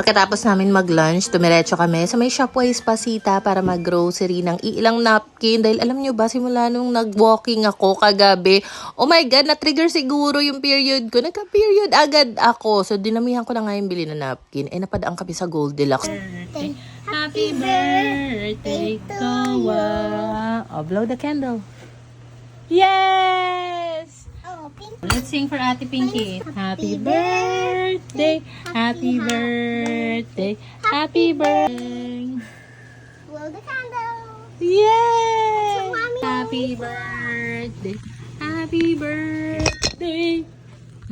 Pagkatapos namin mag-lunch, tumiretso kami sa may Shopwise Pasita para mag-grocery ng ilang napkin. Dahil alam nyo ba, simula nung nag-walking ako kagabi, oh my God, na-trigger siguro yung period ko. Nagka-period agad ako. So, dinamihan ko na nga yung bili na napkin. Napadaan kami sa Goldilocks. Happy birthday to you. Oh, blow the candle. Yes! Let's sing for Ate Pinky. Happy birthday, happy birthday, happy birthday. Blow the candle. Yay! Mommy. Happy birthday, happy birthday,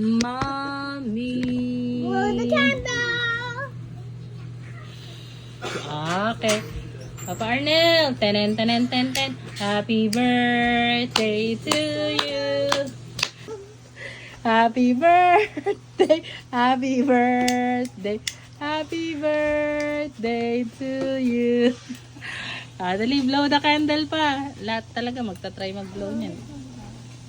Mommy. Blow the candle. Okay. Papa Arnel, tenen, tenen, ten, ten. Happy birthday to you. Happy birthday, happy birthday, happy birthday to you. Dali, blow the candle pa. Lahat talaga magta-try mag-blow niyan.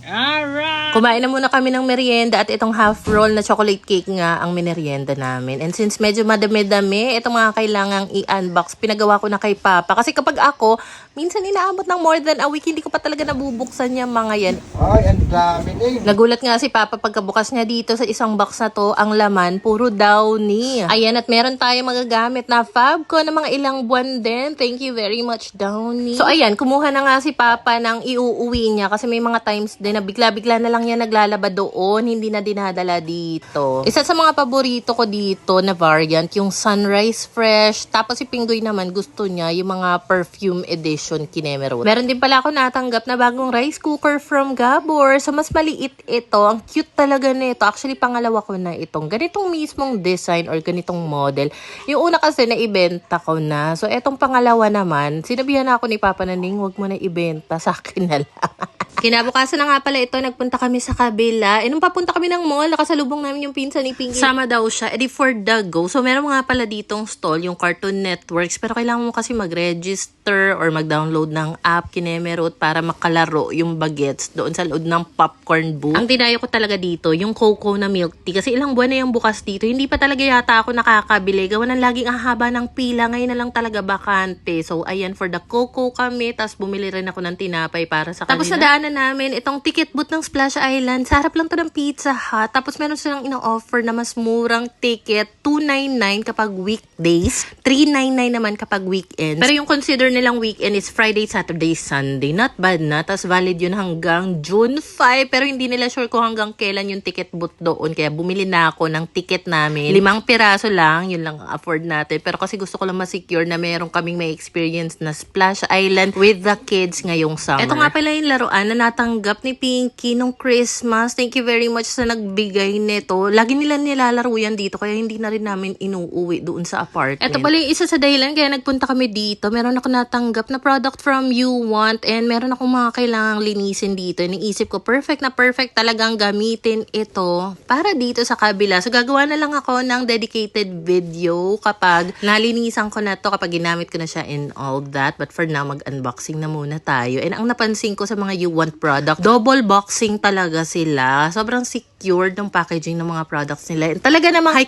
Alright! Kumain na muna kami ng merienda at itong half roll na chocolate cake nga ang minerienda namin. And since medyo madami-dami, itong mga kailangang i-unbox, pinagawa ko na kay Papa. Kasi kapag ako, minsan inaabot ng more than a week, hindi ko pa talaga nabubuksan yung mga yan. Ay, ang dami eh. Nagulat nga si Papa pagkabukas niya dito sa isang box na to, ang laman, puro Downy. Ayan, at meron tayong magagamit na fab ko na mga ilang buwan din. Thank you very much, Downy. So ayan, kumuha na nga si Papa ng iuuwi niya kasi may mga times din na bigla-bigla na lang yan naglalaba doon, hindi na dinadala dito. Isa sa mga paborito ko dito na variant, yung Sunrise Fresh. Tapos si Pingoy naman, gusto niya yung mga perfume edition Kinemerot. Meron din pala ako natanggap na bagong rice cooker from Gabor. So mas maliit ito. Ang cute talaga nito. Actually, pangalawa ko na itong ganitong mismong design or ganitong model. Yung una kasi na ibenta ko na. So etong pangalawa naman, sinabihan ako ni Papa na, Ning, wag mo na ibenta, sa akin na lang. Kinabukasan na nga pala ito, nagpunta kami sa kabila. Nung papunta kami ng mall, nakasalubong namin yung pinsan ni Pinky. Sama daw siya, for the go. So, meron nga pala ditong stall, yung Cartoon Networks. Pero kailangan mo kasi mag-register or mag-download ng app, Kinemerot, para makalaro yung bagets doon sa loob ng popcorn booth. Ang dinayo ko talaga dito, yung Coco na milk tea. Kasi ilang buwan na yung bukas dito. Hindi pa talaga yata ako nakakabili. Gawa ng laging ang haba ng pila. Ngayon na lang talaga bakante. So, ayan, for the Coco kami. Tapos, bumili rin ako ng tinapay para sa kanila. Tapos, nadaanan namin itong ticket booth ng Splash Island. Sa harap lang to ng Pizza Hut. Tapos meron silang ino-offer na mas murang ticket. $299 kapag weekdays. $399 naman kapag weekends. Pero yung consider nilang weekend is Friday, Saturday, Sunday. Not bad na. Tapos valid yun hanggang June 5. Pero hindi nila sure kung hanggang kailan yung ticket booth doon. Kaya bumili na ako ng ticket namin. 5 piraso lang. Yun lang afford natin. Pero kasi gusto ko lang ma-secure na meron kaming may experience na Splash Island with the kids ngayong summer. Ito nga pala yung laruan na natanggap ni Pinky nung Christmas. Thank you very much sa nagbigay nito. Lagi nila nilalaro yan dito kaya hindi na rin namin inuuwi doon sa apartment. Ito pala yung isa sa dahilan kaya nagpunta kami dito. Meron ako natanggap na product from You Want and meron akong mga kailangang linisin dito. Iniisip ko perfect na perfect talagang gamitin ito para dito sa kabila. So gagawa na lang ako ng dedicated video kapag nalinisan ko na to, kapag ginamit ko na siya and all that. But for now, mag-unboxing na muna tayo. And ang napansin ko sa mga You Want product, double boxing talaga sila. Sobrang secured ng packaging ng mga products nila. And talaga namang high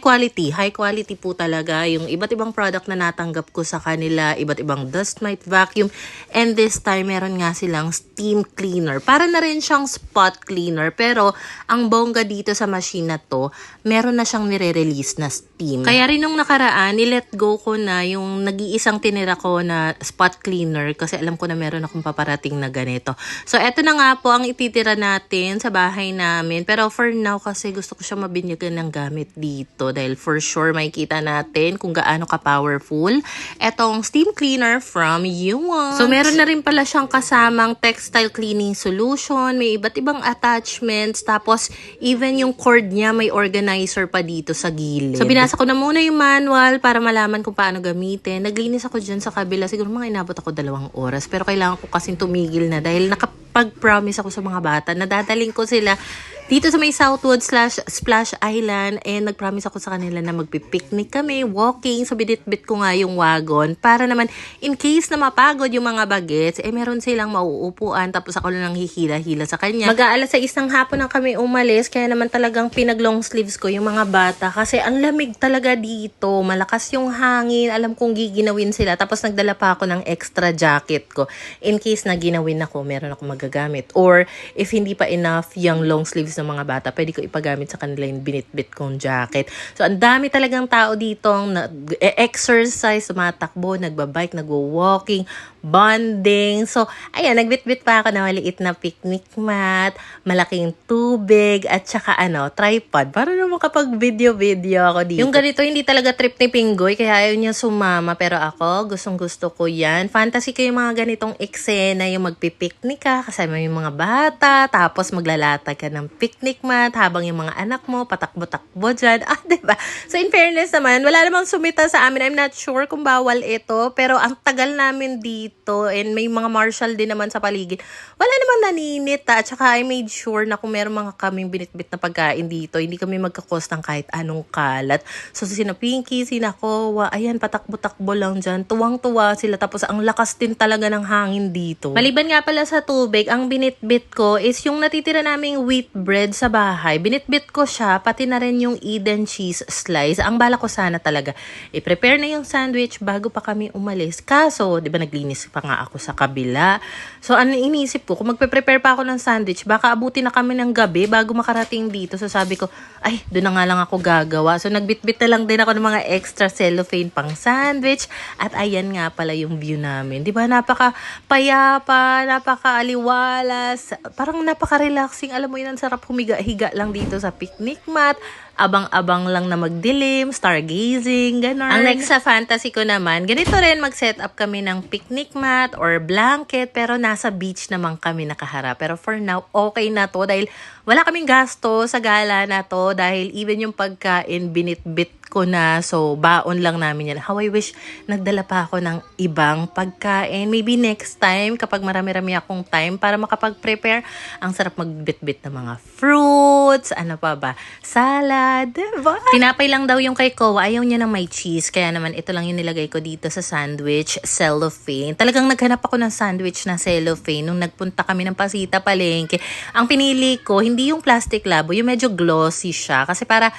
quality po talaga. Yung iba't ibang product na natanggap ko sa kanila, iba't ibang dust mite vacuum. And this time, meron nga silang steam cleaner. Para na rin siyang spot cleaner. Pero, ang bongga dito sa machine na to, meron na siyang nire-release na steam. Kaya rin nung nakaraan, ni-let go ko na yung nag-iisang tinira ko na spot cleaner kasi alam ko na meron akong paparating na ganito. So, eto na nga po ang ititira natin sa bahay namin. Pero for now, kasi gusto ko siya mabinyagan ng gamit dito. Dahil for sure, makikita natin kung gaano ka-powerful etong steam cleaner from You Want. So, meron na rin pala siyang kasamang textile cleaning solution. May iba't ibang attachments. Tapos, even yung cord niya, may organizer pa dito sa gilid. So, binasa ko na muna yung manual para malaman kung paano gamitin. Naglinis ako dyan sa kabila. Siguro mga inabot ako 2 oras. Pero kailangan ko kasing tumigil na dahil nakapag-promise ako sa mga bata na dadaling ko sila dito sa may Southwood Splash Island, and nag-promise ako sa kanila na magpipiknik kami, walking. So binitbit ko nga yung wagon para naman in case na mapagod yung mga bagets, meron silang mauupuan, tapos ako lang hihila-hila sa kanya. Mag-aalas sa isang hapon na kami umalis, kaya naman talagang pinag-long sleeves ko yung mga bata kasi ang lamig talaga dito, malakas yung hangin, alam kong giginawin sila, tapos nagdala pa ako ng extra jacket ko in case na ginawin ako, meron ako magagamit, or if hindi pa enough yung long sleeves ng mga bata, pwede ko ipagamit sa kanila yung binitbit kong jacket. So ang dami talagang tao dito nag-exercise, tumatakbo, nagbabike, nagwo-walking, bonding. So ayan, nagbitbit pa ako na maliit na picnic mat, malaking tubig, at saka tripod para naman kapag video ako dito. Yung ganito hindi talaga trip ni Pinggoy, kaya ayaw niya sumama, pero ako gustong gusto ko yan. Fantasy ko yung mga ganitong eksena, yung magpipiknik ka kasama yung mga bata, tapos maglalata ka ng picnic mat habang yung mga anak mo patakbo-takbo dyan. Diba? So in fairness naman, wala namang sumita sa amin. I'm not sure kung bawal ito, pero ang tagal namin dito, and may mga marshal din naman sa paligid. Wala namang naninit, at saka I made sure na kung meron mga kaming binitbit na pagkain dito, hindi kami magkakos ng kahit anong kalat. So sina Pinky, sina Kowa, ayan, patakbo-takbo lang dyan. Tuwang-tuwa sila, tapos ang lakas din talaga ng hangin dito. Maliban nga pala sa tubig, ang binitbit ko is yung natitira naming wheat bread sa bahay. Binitbit ko siya, pati na rin yung Eden cheese slice. Ang bala ko sana talaga, i-prepare na yung sandwich bago pa kami umalis. Kaso, di ba naglinis pa nga ako sa kabila. So, inisip ko, kung magpe-prepare pa ako ng sandwich, baka abuti na kami ng gabi bago makarating dito. So, sabi ko, ay, doon na nga lang ako gagawa. So, nagbitbit na lang din ako ng mga extra cellophane pang sandwich. At ayan nga pala yung view namin. Di ba, napaka-payapa, napaka-aliwalas, parang napaka-relaxing. Alam mo yun, ang sarap humiga-higa lang dito sa picnic mat. Abang-abang lang na magdilim, stargazing, gano'n. Ang next sa fantasy ko naman, ganito rin, mag-set up kami ng picnic mat or blanket, pero nasa beach naman kami nakaharap. Pero for now, okay na to dahil wala kaming gasto sa gala na to, dahil even yung pagkain, binitbit ko na. So, baon lang namin yan. How I wish nagdala pa ako ng ibang pagkain. Maybe next time, kapag marami-rami akong time para makapag-prepare, ang sarap magbitbit ng mga fruits, ano pa ba, salad, diba? Tinapay lang daw yung kay Kowa, ayaw niya ng may cheese, kaya naman ito lang yung nilagay ko dito sa sandwich, cellophane. Talagang naghanap ako ng sandwich na cellophane nung nagpunta kami ng Pasita Palengke. Ang pinili ko, hindi yung plastic labo, yung medyo glossy siya, kasi para,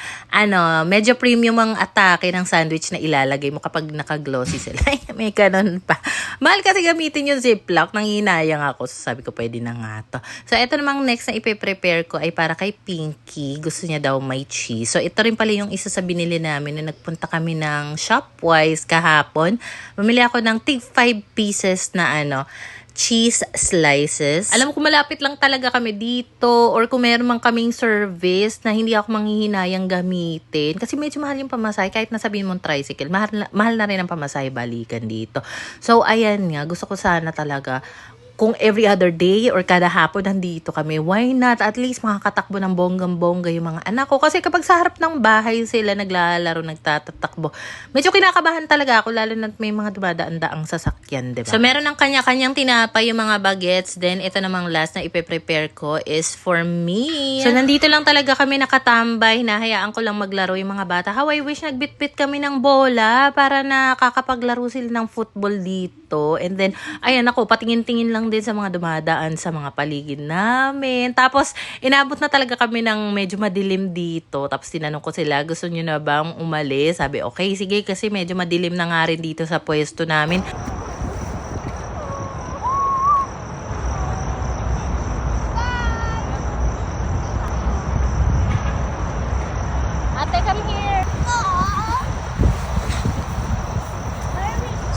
medyo premium ang atake ng sandwich na ilalagay mo kapag naka-glossy sila. May ganun pa. Mahal kasi gamitin yung Ziploc, nang hinayang ako. So, sabi ko, pwede na nga to. So, ito namang next na ipe-prepare ko ay para kay Pinky. Gusto niya daw may cheese. So, ito rin pala yung isa sa binili namin na nagpunta kami ng Shopwise kahapon. Bumili ako ng tig 5 pieces na cheese slices. Alam ko malapit lang talaga kami dito, or kung meron man kaming service na hindi ako manghihinayang gamitin. Kasi medyo mahal yung pamasahe, kahit nasabihin mong tricycle, mahal na rin ang pamasahe balikan dito. So, ayan nga, gusto ko sana talaga kung every other day or kada hapon nandito kami, why not? At least makakatakbo ng bonggang-bongga yung mga anak ko. Kasi kapag sa harap ng bahay sila naglalaro, nagtatatakbo, medyo kinakabahan talaga ako, lalo na may mga dumadaan-daang sasakyan, diba? So, meron ng kanya-kanyang tinapay yung mga bagets. Then, ito namang last na ipe-prepare ko is for me. So, nandito lang talaga kami nakatambay. Hinahayaan ko lang maglaro yung mga bata. How I wish nagbitbit kami ng bola para nakakapaglaro sila ng football dito. And then, ayan ako, patingin-tingin lang din sa mga dumadaan sa mga paligid namin. Tapos, inabot na talaga kami ng medyo madilim dito. Tapos, tinanong ko sila, gusto nyo na bang umalis? Sabi, okay, sige, kasi medyo madilim na nga rin dito sa pwesto namin. Ate, come here!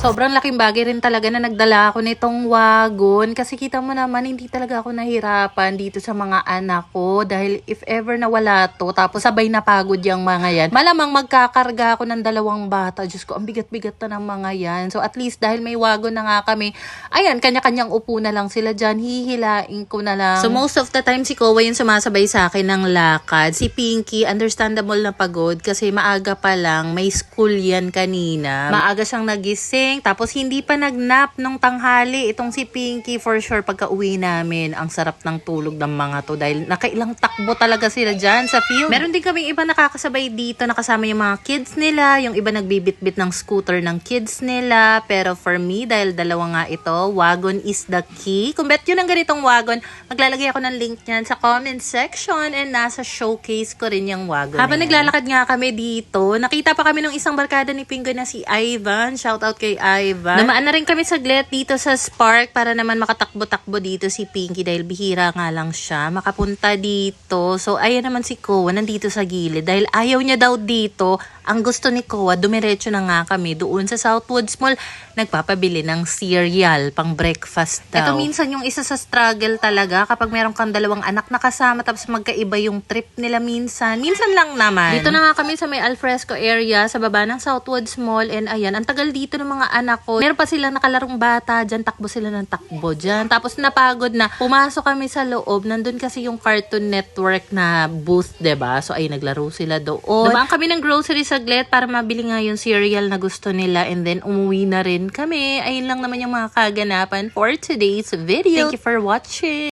Sobrang laking bagay rin talaga na nagdala ako nitong wagon. Kasi kita mo naman, hindi talaga ako nahirapan dito sa mga anak ko. Dahil if ever na wala to, tapos sabay napagod yung mga yan, malamang magkakarga ako ng 2 bata. Diyos ko, ang bigat-bigat na ng mga yan. So at least dahil may wagon na nga kami, ayan, kanya-kanyang upo na lang sila dyan. Hihilain ko na lang. So most of the time si Kowa yung sumasabay sa akin ng lakad. Si Pinky, understandable na pagod kasi maaga pa lang, may school yan kanina. Maaga siyang nagising. gising, tapos hindi pa nagnap nung tanghali. Itong si Pinky, for sure, pagka uwi namin, ang sarap ng tulog ng mga to dahil nakailang takbo talaga sila dyan sa field. Meron din kaming iba nakakasabay dito, nakasama yung mga kids nila, yung iba nagbibit-bit ng scooter ng kids nila. Pero for me, dahil dalawa nga ito, wagon is the key. Kung bet yun ang ganitong wagon, maglalagay ako ng link niyan sa comment section and nasa showcase ko rin yung wagon. Habang naglalakad nga kami dito, nakita pa kami ng isang barkada ni Pingo na si Ivan. Shout out kay Ivan. Namaan na rin kami saglit dito sa Spark para naman makatakbo-takbo dito si Pinky dahil bihira nga lang siya makapunta dito. So ayan naman si Koa nandito sa gilid dahil ayaw niya daw dito. Ang gusto ni Koa, dumiretso na nga kami doon sa Southwoods Mall. Nagpapabili ng cereal pang breakfast daw. Ito minsan yung isa sa struggle talaga kapag meron kang dalawang anak na kasama tapos magkaiba yung trip nila minsan. Minsan lang naman. Dito na nga kami sa may Alfresco area sa baba ng Southwoods Mall and ayan, ang tagal dito ng mga anak ko. Meron pa silang nakalarong bata dyan, takbo sila ng takbo dyan. Tapos napagod na, pumasok kami sa loob. Nandun kasi yung Cartoon Network na booth, diba? So ay naglaro sila doon. Dumaan kami ng grocery saglit para mabili nga yung cereal na gusto nila and then umuwi na rin kami. Ayun lang naman yung mga kaganapan for today's video. Thank you for watching.